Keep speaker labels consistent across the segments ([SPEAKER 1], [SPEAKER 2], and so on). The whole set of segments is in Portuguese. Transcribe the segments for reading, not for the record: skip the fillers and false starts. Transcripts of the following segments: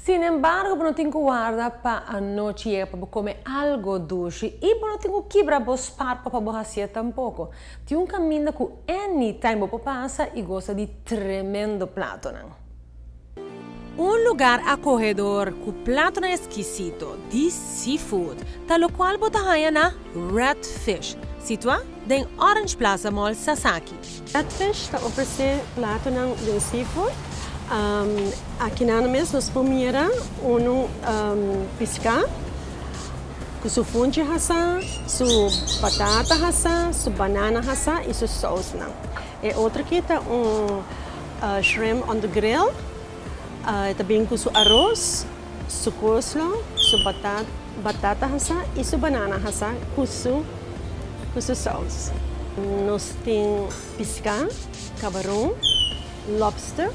[SPEAKER 1] Sin embargo, no tengo guarda para a noche para comer algo dulce e não tenho quebrar bos parpa para borracia tampouco. Tem um caminho que anytime para passa e gosta de tremendo prato, não? Un lugar acogedor com prato exquisito de seafood, tal qual botahaya na Red Fish, situado em Orange Plaza Mall, Sasaki.
[SPEAKER 2] Red Fish está oferecendo prato de seafood. Aqui na mesa nós primeiro pescar com su fungi hasa, su batata hasa, su banana hasa e su sauce não. E outra aqui está shrimp on the grill, também com su arroz, su coleslaw, su batata hasa e su banana hasa com su sauce. Nós temos pescar, camarão, lobster,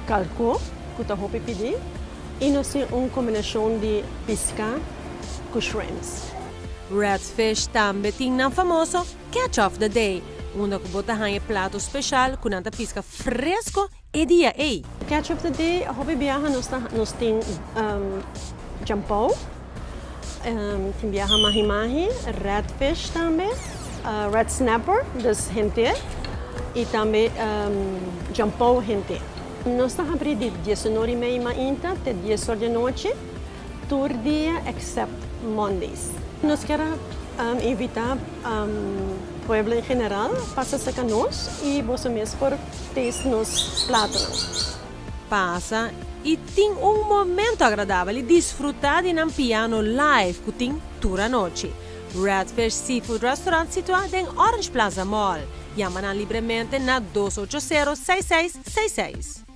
[SPEAKER 2] calco, que eu vou pedir, e nós temos uma combinação de pesca com shrimps.
[SPEAKER 1] Red Fish também tem um famoso Catch of the Day, onde que bota um prato especial com tanta pesca fresco e dia ei.
[SPEAKER 2] Catch of the Day, a hobby viaja nós temos jampau, tem viaja mahi-mahi, red fish também, red snapper, das gente, e também jampau gente. Nós estamos abrindo de 19h30 até 10 horas da noite, todo dia, except Mondays. Nós queremos invitar o povo em geral para se conosco e você mesmo por testar nos pratos.
[SPEAKER 1] Passa e tem um momento agradável e desfrutar de um piano live que tem toda a noite. Red Fish Seafood Restaurant situado em Orange Plaza Mall. Llamanan livremente na 280-6666.